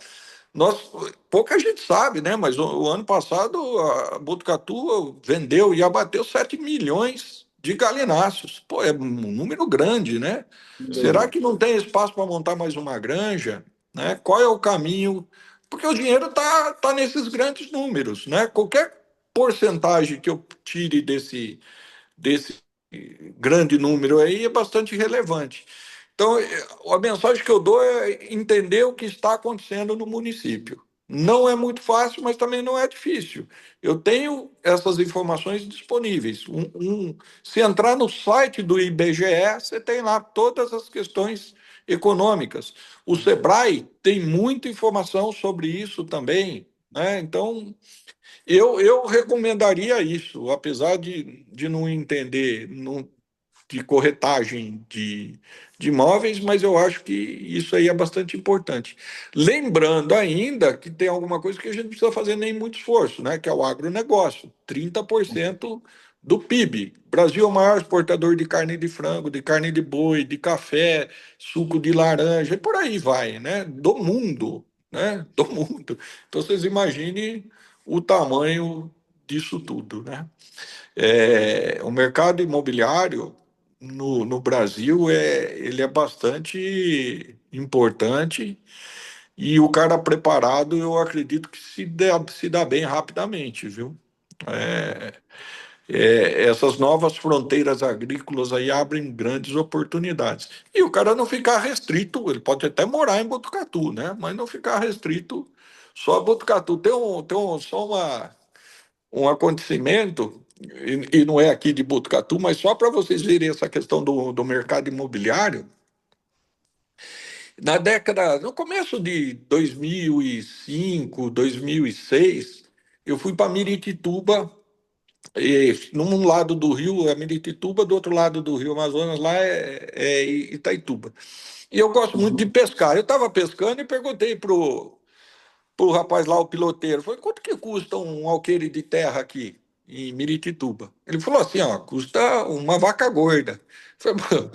nós, pouca gente sabe, né? Mas o ano passado a Botucatu vendeu e abateu 7 milhões de galináceos. Pô, é um número grande, né? Será Legal. que não tem espaço para montar mais uma granja? Né? Qual é o caminho? Porque o dinheiro tá nesses grandes números, né? Qualquer porcentagem que eu tire desse grande número aí é bastante relevante. Então, a mensagem que eu dou é entender o que está acontecendo no município. Não é muito fácil, mas também não é difícil. Eu tenho essas informações disponíveis. Se entrar no site do IBGE, você tem lá todas as questões econômicas. O Sebrae tem muita informação sobre isso também, né? Então, eu recomendaria isso, apesar de não entender de corretagem de imóveis, mas eu acho que isso aí é bastante importante. Lembrando ainda que tem alguma coisa que a gente não precisa fazer nem muito esforço, né? Que é o agronegócio, 30% do PIB. O Brasil é o maior exportador de carne de frango, de carne de boi, de café, suco de laranja, e por aí vai, né? Do mundo, né? Do mundo. Então vocês imaginem o tamanho disso tudo, né? O mercado imobiliário no Brasil ele é bastante importante e o cara preparado, eu acredito que se dá bem rapidamente, viu? Essas novas fronteiras agrícolas aí abrem grandes oportunidades. E o cara não ficar restrito, ele pode até morar em Botucatu, né? Mas não ficar restrito só a Botucatu. Só um acontecimento, e não é aqui de Botucatu, mas só para vocês verem essa questão do mercado imobiliário. No começo de 2005, 2006, eu fui para Miritituba, num lado do rio é Miritituba, do outro lado do rio Amazonas, lá é Itaituba. E eu gosto muito de Uhum. pescar. Eu estava pescando e perguntei pro rapaz lá, o piloteiro, falei, quanto que custa um alqueire de terra aqui em Miritituba? Ele falou assim, ó, custa uma vaca gorda. Eu falei,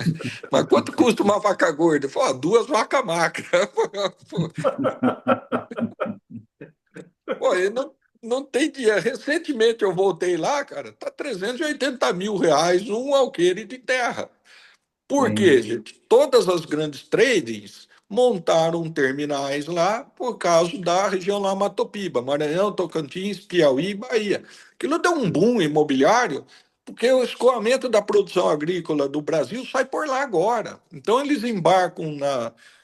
mas quanto custa uma vaca gorda? Ele falou, 2 vacas magras. Pô, ele não tem dinheiro. Recentemente eu voltei lá, cara, tá 380 mil reais um alqueire de terra. Por quê, Sim. gente? Todas as grandes tradings montaram terminais lá por causa da região lá Matopiba, Maranhão, Tocantins, Piauí e Bahia. Aquilo deu um boom imobiliário, porque o escoamento da produção agrícola do Brasil sai por lá agora. Então eles embarcam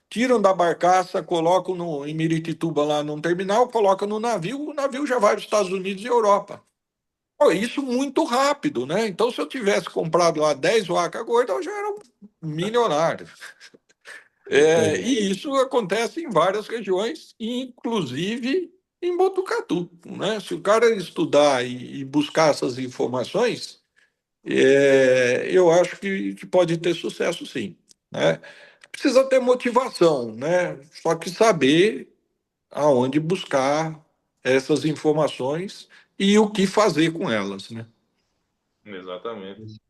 tiram da barcaça, colocam em Miritituba lá num terminal, colocam no navio, o navio já vai para os Estados Unidos e Europa. Pô, isso muito rápido, né? Então, se eu tivesse comprado lá 10 vacas gordas, eu já era um milionário. Isso aí. E isso acontece em várias regiões, inclusive em Botucatu, né? Se o cara estudar e buscar essas informações, eu acho que pode ter sucesso, sim, né? Precisa ter motivação, né? Só que saber aonde buscar essas informações e o que fazer com elas, né? Exatamente.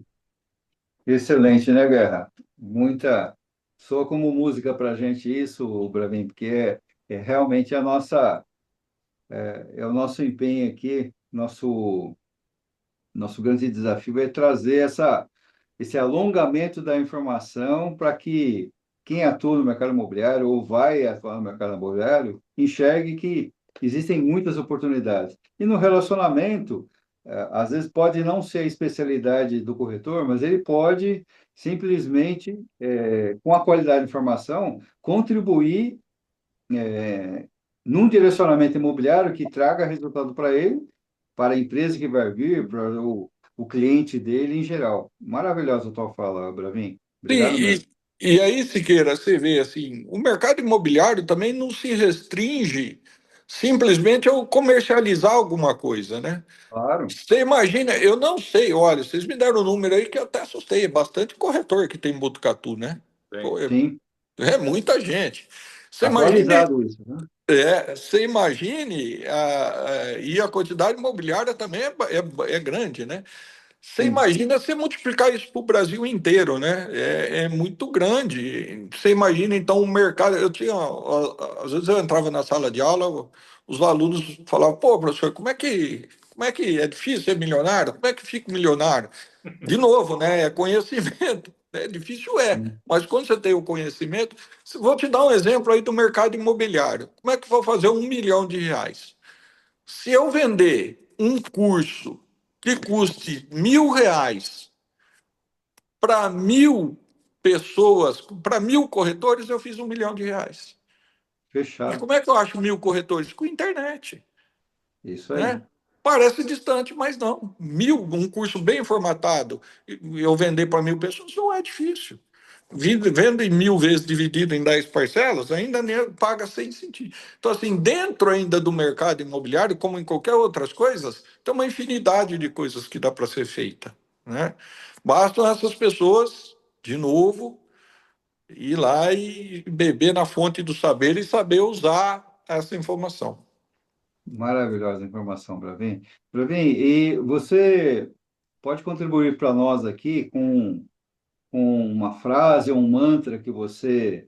Excelente, né, Guerra? muita. Soa como música para a gente isso, Bravin, porque é realmente a nossa, é o nosso empenho aqui, nosso grande desafio é trazer esse alongamento da informação para que quem atua no mercado imobiliário ou vai atuar no mercado imobiliário enxergue que existem muitas oportunidades. E no relacionamento, às vezes pode não ser a especialidade do corretor, mas ele pode simplesmente, com a qualidade de informação, contribuir num direcionamento imobiliário que traga resultado para ele, para a empresa que vai vir, para o cliente dele em geral. Maravilhosa a tua fala, Bravin. Sim, Obrigado mesmo. e aí, Siqueira, você vê assim, o mercado imobiliário também não se restringe simplesmente ao comercializar alguma coisa, né? Claro, Você imagina, eu não sei, olha, vocês me deram um número aí que eu até assustei, é bastante corretor que tem em Botucatu, né? Tem. Pô, sim. é muita gente. Você imagine, Atualizado isso, né? você imagine, e a quantidade imobiliária também é grande, né? Você Sim. imagina você multiplicar isso para o Brasil inteiro, né? É muito grande. Você imagina, então, o mercado. Às vezes eu entrava na sala de aula, os alunos falavam, pô, professor, como é que é difícil ser milionário? Como é que fica milionário? De novo, né? É conhecimento. É difícil, Sim. mas quando você tem o conhecimento, vou te dar um exemplo aí do mercado imobiliário. Como é que eu vou fazer R$ 1 milhão? Se eu vender um curso que custe R$ 1.000 para 1.000 pessoas, para 1.000 corretores, eu fiz R$ 1 milhão. E Fechado. como é que eu acho 1.000 corretores? Com internet, Isso aí. né? Parece distante, mas não. Um curso bem formatado, eu vender para 1.000 pessoas não é difícil. Vendo em 1.000 vezes dividido em 10 parcelas, ainda paga sem sentido. Então, assim, dentro ainda do mercado imobiliário, como em qualquer outras coisas, tem uma infinidade de coisas que dá para ser feita, né? Bastam essas pessoas, de novo, ir lá e beber na fonte do saber e saber usar essa informação. Maravilhosa informação, Bravin. Bravin, e você pode contribuir para nós aqui com uma frase ou um mantra que você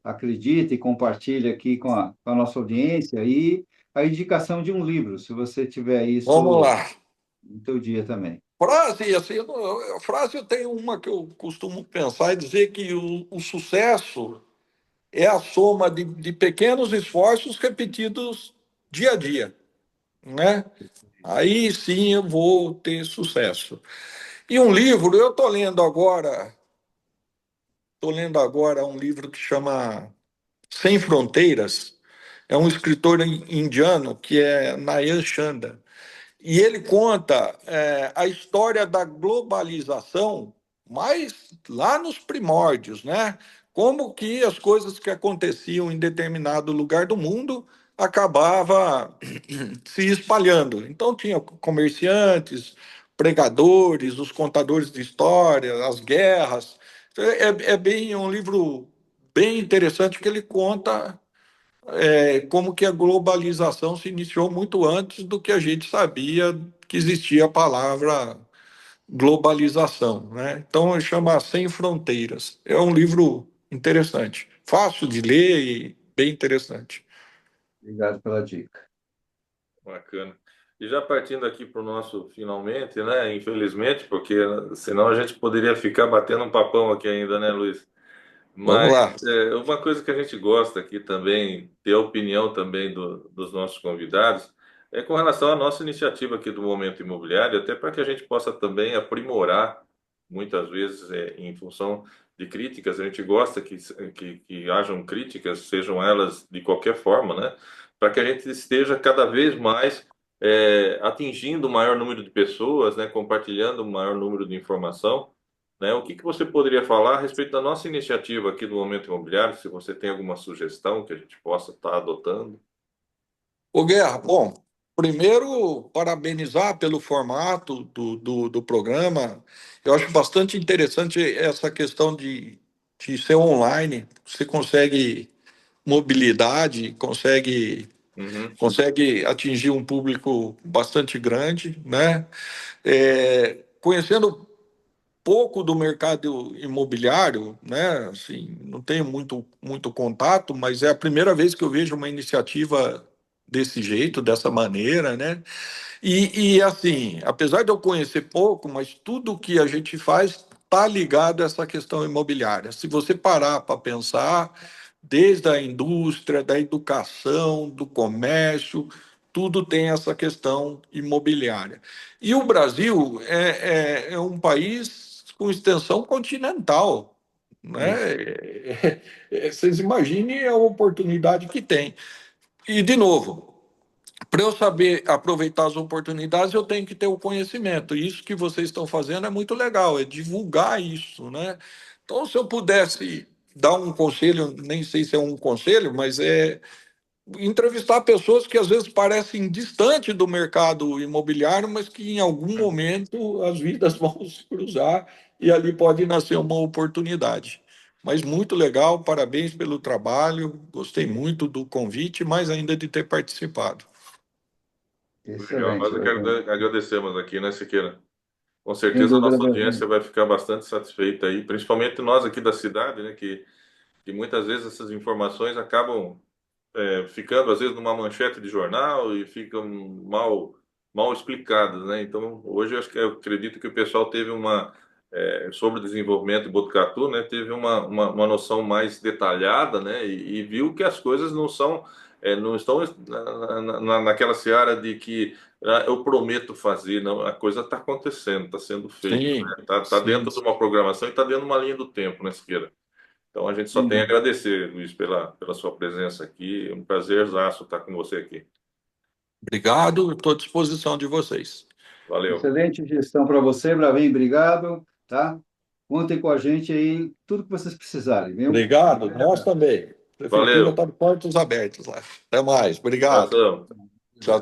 acredita e compartilha aqui com a nossa audiência e a indicação de um livro, se você tiver Vamos isso lá. no teu dia também. Frase, assim, frase eu tenho uma que eu costumo pensar e dizer que o sucesso é a soma de pequenos esforços repetidos dia a dia, né? Aí sim eu vou ter sucesso. E um livro, eu estou lendo agora um livro que chama Sem Fronteiras. É um escritor indiano que é Nayan Chanda. E ele conta a história da globalização, mas lá nos primórdios, né? Como que as coisas que aconteciam em determinado lugar do mundo acabava se espalhando. Então tinha comerciantes, pregadores, os contadores de história, as guerras. Então, é um livro bem interessante que ele conta como que a globalização se iniciou muito antes do que a gente sabia que existia a palavra globalização, né? Então, chama Sem Fronteiras. É um livro interessante, fácil de ler e bem interessante. Obrigado pela dica. Bacana. E já partindo aqui para o nosso finalmente, né? Infelizmente, porque senão a gente poderia ficar batendo um papão aqui ainda, né, Luiz? Vamos Mas lá. uma coisa que a gente gosta aqui também, ter a opinião também dos nossos convidados, é com relação à nossa iniciativa aqui do Momento Imobiliário, até para que a gente possa também aprimorar, muitas vezes, em função de críticas, a gente gosta que hajam críticas, sejam elas de qualquer forma, né? Para que a gente esteja cada vez mais atingindo o maior número de pessoas, né? Compartilhando o maior número de informação, né? O que que você poderia falar a respeito da nossa iniciativa aqui do Momento Imobiliário, se você tem alguma sugestão que a gente possa estar adotando? Ô, Guerra, bom, primeiro, parabenizar pelo formato do programa. Eu acho bastante interessante essa questão de ser online. Você consegue mobilidade, consegue Uhum. consegue atingir um público bastante grande, né? Conhecendo pouco do mercado imobiliário, né? Assim, não tenho muito contato, mas é a primeira vez que eu vejo uma iniciativa desse jeito, dessa maneira, né? Assim, apesar de eu conhecer pouco, mas tudo que a gente faz está ligado a essa questão imobiliária. Se você parar para pensar, desde a indústria, da educação, do comércio, tudo tem essa questão imobiliária. E o Brasil é um país com extensão continental, né? Isso. Vocês imaginem a oportunidade que tem. E, de novo, para eu saber aproveitar as oportunidades, eu tenho que ter o conhecimento. Isso que vocês estão fazendo é muito legal, é divulgar isso, né? Então, se eu pudesse dar um conselho, nem sei se é um conselho, mas é entrevistar pessoas que às vezes parecem distantes do mercado imobiliário, mas que em algum momento as vidas vão se cruzar e ali pode nascer uma oportunidade. Mas muito legal, parabéns pelo trabalho, gostei muito do convite, mais ainda de ter participado. Legal, nós Excelente, é que Wagner. agradecemos aqui, né, Siqueira? Com Sem certeza a dúvida, nossa audiência Brasil. vai ficar bastante satisfeita aí, principalmente nós aqui da cidade, né, que muitas vezes essas informações acabam ficando às vezes numa manchete de jornal e ficam mal explicadas, né? Então, hoje eu acredito que o pessoal teve sobre o desenvolvimento de Botucatu, né? Teve uma noção mais detalhada, né? E viu que as coisas não estão naquela seara de que eu prometo fazer, não, a coisa está acontecendo, está sendo feita, Sim, né? Tá sim, dentro de uma programação e está dentro de uma linha do tempo, né, Siqueira? Então a gente só tem a Sim. agradecer, Luiz, pela sua presença aqui. É um prazerzaço estar com você aqui. obrigado, estou à disposição de vocês. Valeu. Excelente gestão para você, Bravem, obrigado, tá? Contem com a gente aí, tudo que vocês precisarem, viu? Um Obrigado, grande nós abraço. também. A prefeitura Valeu. está de portas abertas lá. Até mais, obrigado. Abração.